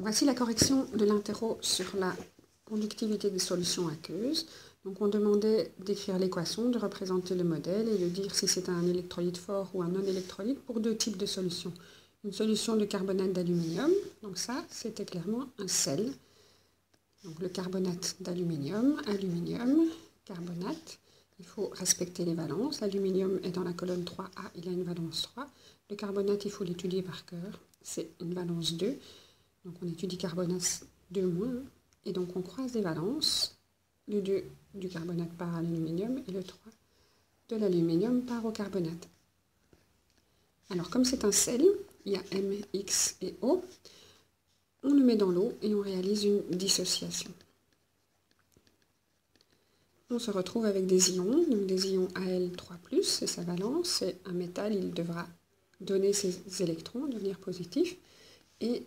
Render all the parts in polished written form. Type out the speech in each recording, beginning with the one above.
Voici la correction de l'interro sur la conductivité des solutions aqueuses. Donc on demandait d'écrire l'équation, de représenter le modèle et de dire si c'est un électrolyte fort ou un non-électrolyte pour deux types de solutions. Une solution de carbonate d'aluminium, donc ça c'était clairement un sel. Donc le carbonate d'aluminium, aluminium, carbonate. Il faut respecter les valences. L'aluminium est dans la colonne 3A, il a une valence 3. Le carbonate, il faut l'étudier par cœur, c'est une valence 2. Donc on étudie carbonate 2-, et donc on croise les valences. Le 2 du carbonate part à l'aluminium et le 3 de l'aluminium part au carbonate. Alors comme c'est un sel, il y a M, X et O, on le met dans l'eau et on réalise une dissociation. On se retrouve avec des ions, donc des ions Al3+, c'est sa valence, c'est un métal, il devra donner ses électrons, devenir positif, et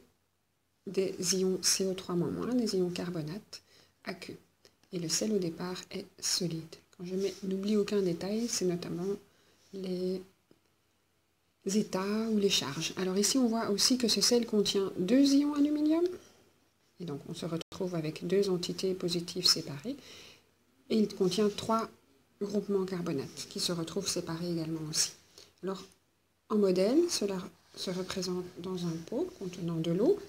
des ions CO3-, des ions carbonate aqueux. Et le sel au départ est solide. Quand je n'oublie aucun détail, c'est notamment les états ou les charges. Alors ici on voit aussi que ce sel contient 2 ions aluminium, et donc on se retrouve avec 2 entités positives séparées, et il contient 3 groupements carbonates qui se retrouvent séparés également aussi. Alors en modèle, cela se représente dans un pot contenant de l'eau,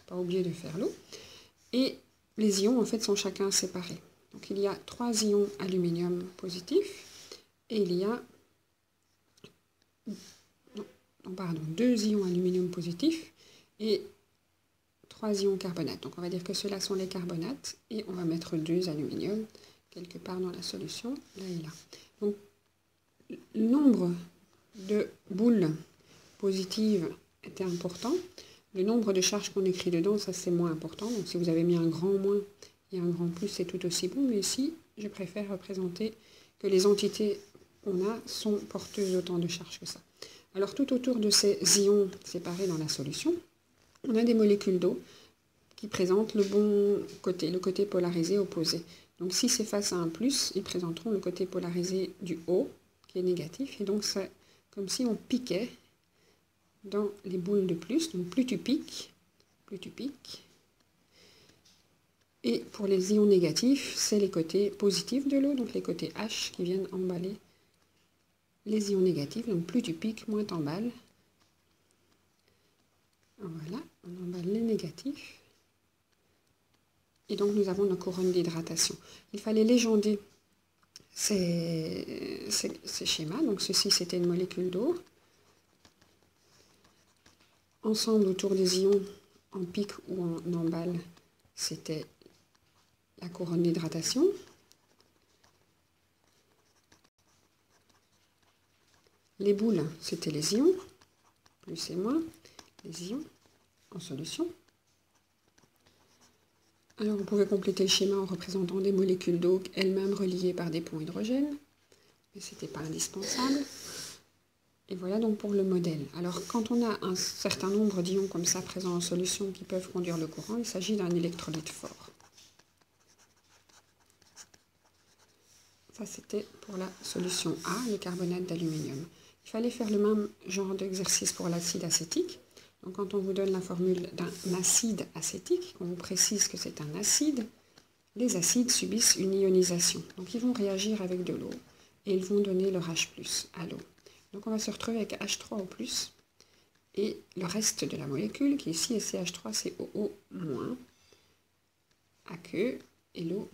pas oublier de faire l'eau, et les ions en fait sont chacun séparés. Donc il y a 3 ions aluminium positifs et il y a 2 ions aluminium positifs et 3 ions carbonate. Donc on va dire que ceux-là sont les carbonates et on va mettre 2 aluminium quelque part dans la solution, là et là. Donc le nombre de boules positives était important. Le nombre de charges qu'on écrit dedans, ça c'est moins important. Donc si vous avez mis un grand moins et un grand plus, c'est tout aussi bon. Mais ici, je préfère représenter que les entités qu'on a sont porteuses autant de charges que ça. Alors tout autour de ces ions séparés dans la solution, on a des molécules d'eau qui présentent le bon côté, le côté polarisé opposé. Donc si c'est face à un plus, ils présenteront le côté polarisé du haut, qui est négatif. Et donc c'est comme si on piquait dans les boules de plus. Donc plus tu piques, plus tu piques. Et pour les ions négatifs, c'est les côtés positifs de l'eau, donc les côtés H qui viennent emballer les ions négatifs. Donc plus tu piques, moins tu emballes. Voilà, on emballe les négatifs. Et donc nous avons nos couronnes d'hydratation. Il fallait légender ces schémas. Donc ceci c'était une molécule d'eau. Ensemble autour des ions en pic ou en emballe, c'était la couronne d'hydratation. Les boules, c'était les ions, plus et moins, les ions en solution. Alors vous pouvez compléter le schéma en représentant des molécules d'eau elles-mêmes reliées par des ponts hydrogène, mais ce n'était pas indispensable. Et voilà donc pour le modèle. Alors quand on a un certain nombre d'ions comme ça présents en solution qui peuvent conduire le courant, il s'agit d'un électrolyte fort. Ça c'était pour la solution A, le carbonate d'aluminium. Il fallait faire le même genre d'exercice pour l'acide acétique. Donc quand on vous donne la formule d'un acide acétique, qu'on vous précise que c'est un acide, les acides subissent une ionisation. Donc ils vont réagir avec de l'eau et ils vont donner leur H+ à l'eau. Donc on va se retrouver avec H3O+, et le reste de la molécule, qui ici est CH3COO-, aqueux, et l'eau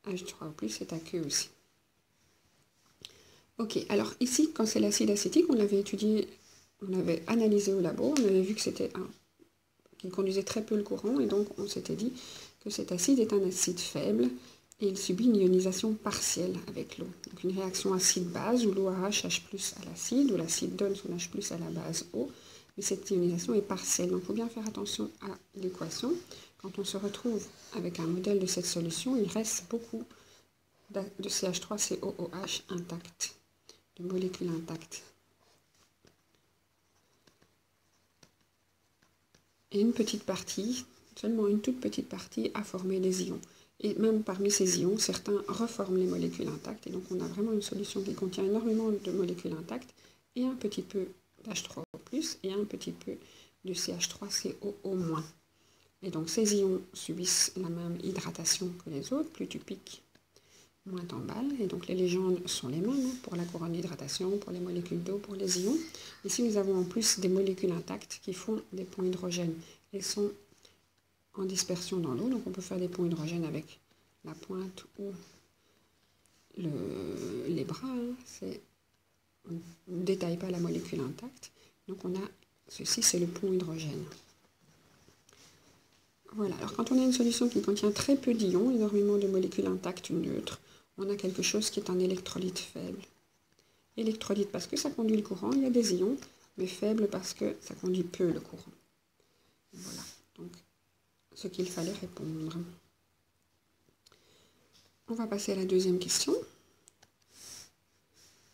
H3O+, est aqueux aussi. Ok, alors ici, quand c'est l'acide acétique, on l'avait étudié, on l'avait analysé au labo, on avait vu que c'était qui conduisait très peu le courant, et donc on s'était dit que cet acide est un acide faible, et il subit une ionisation partielle avec l'eau. Donc une réaction acide-base, où l'eau arrache H+ à l'acide, où l'acide donne son H+ à la base O, mais cette ionisation est partielle. Donc il faut bien faire attention à l'équation. Quand on se retrouve avec un modèle de cette solution, il reste beaucoup de CH3COOH intact, de molécules intactes. Et une petite partie, seulement une toute petite partie, a formé des ions. Et même parmi ces ions, certains reforment les molécules intactes. Et donc on a vraiment une solution qui contient énormément de molécules intactes et un petit peu d'H3O+, et un petit peu de CH3COO-. Et donc ces ions subissent la même hydratation que les autres, plus tu piques, moins t'emballes. Et donc les légendes sont les mêmes pour la couronne d'hydratation, pour les molécules d'eau, pour les ions. Ici nous avons en plus des molécules intactes qui font des ponts hydrogènes. Elles sont en dispersion dans l'eau, donc on peut faire des ponts hydrogènes avec la pointe ou les bras. On ne détaille pas la molécule intacte. Donc on a ceci, c'est le pont hydrogène. Voilà, alors quand on a une solution qui contient très peu d'ions, énormément de molécules intactes neutres, on a quelque chose qui est un électrolyte faible. Électrolyte parce que ça conduit le courant, il y a des ions, mais faible parce que ça conduit peu le courant. Voilà, donc ce qu'il fallait répondre. On va passer à la deuxième question.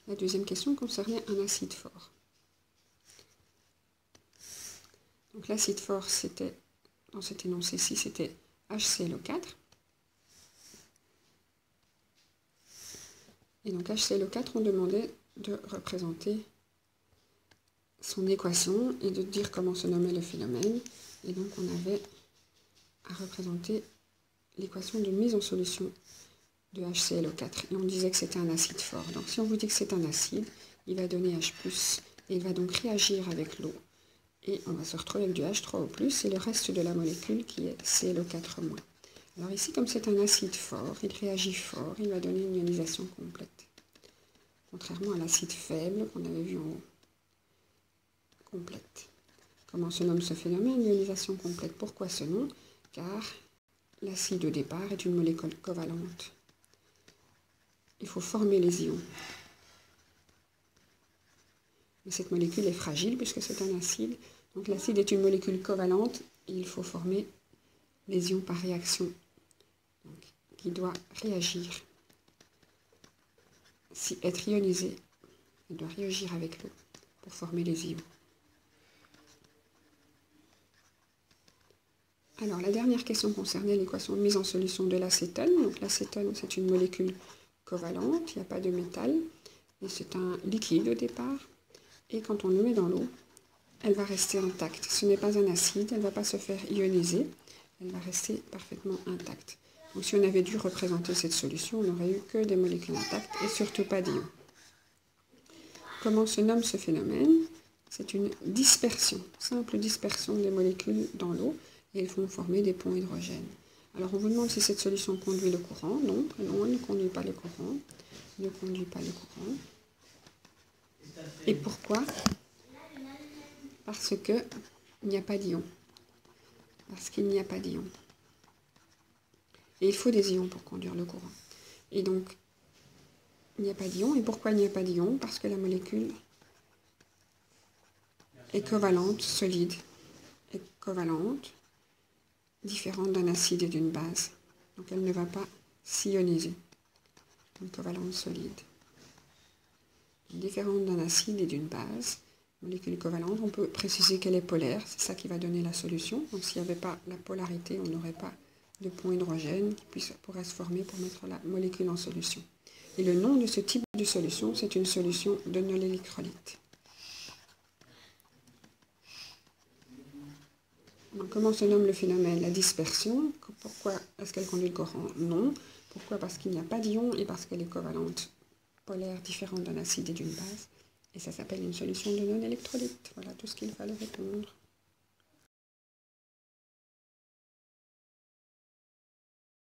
La deuxième question concernait un acide fort. Donc l'acide fort, c'était, dans cet énoncé-ci, c'était HClO4. Et donc HClO4, on demandait de représenter son équation et de dire comment se nommait le phénomène. Et donc on avait à représenter l'équation de mise en solution de HClO4. Et on disait que c'était un acide fort. Donc si on vous dit que c'est un acide, il va donner H+, et il va donc réagir avec l'eau. Et on va se retrouver avec du H3O+, et le reste de la molécule qui est ClO4-. Alors ici, comme c'est un acide fort, il réagit fort, il va donner une ionisation complète. Contrairement à l'acide faible qu'on avait vu en haut. Complète. Comment se nomme ce phénomène? Ionisation complète. Pourquoi ce nom? Car l'acide de départ est une molécule covalente. Il faut former les ions. Mais cette molécule est fragile puisque c'est un acide. Donc l'acide est une molécule covalente et il faut former les ions par réaction. Donc, qui doit réagir. Si être ionisé, elle doit réagir avec l'eau pour former les ions. Alors la dernière question concernait l'équation de mise en solution de l'acétone. Donc l'acétone, c'est une molécule covalente, il n'y a pas de métal, et c'est un liquide au départ. Et quand on le met dans l'eau, elle va rester intacte. Ce n'est pas un acide, elle ne va pas se faire ioniser, elle va rester parfaitement intacte. Donc si on avait dû représenter cette solution, on n'aurait eu que des molécules intactes et surtout pas d'ions. Comment se nomme ce phénomène? C'est une dispersion, simple dispersion des molécules dans l'eau, et elles vont former des ponts hydrogènes. Alors on vous demande si cette solution conduit le courant. Non, non, elle ne conduit pas le courant. Ne conduit pas le courant. Et pourquoi? Parce qu'il n'y a pas d'ions. Parce qu'il n'y a pas d'ions. Et il faut des ions pour conduire le courant. Et donc, il n'y a pas d'ions. Et pourquoi il n'y a pas d'ions? Parce que la molécule est covalente, solide, est covalente, différente d'un acide et d'une base. Donc elle ne va pas s'ioniser. Une covalente solide. Différente d'un acide et d'une base, molécule covalente, on peut préciser qu'elle est polaire, c'est ça qui va donner la solution. Donc s'il n'y avait pas la polarité, on n'aurait pas de pont hydrogène qui pourrait se former pour mettre la molécule en solution. Et le nom de ce type de solution, c'est une solution de non-électrolyte. Donc, comment se nomme le phénomène? La dispersion. Pourquoi est-ce qu'elle conduit le courant? Non. Pourquoi? Parce qu'il n'y a pas d'ion et parce qu'elle est covalente, polaire, différente d'un acide et d'une base. Et ça s'appelle une solution de non-électrolyte. Voilà tout ce qu'il fallait répondre.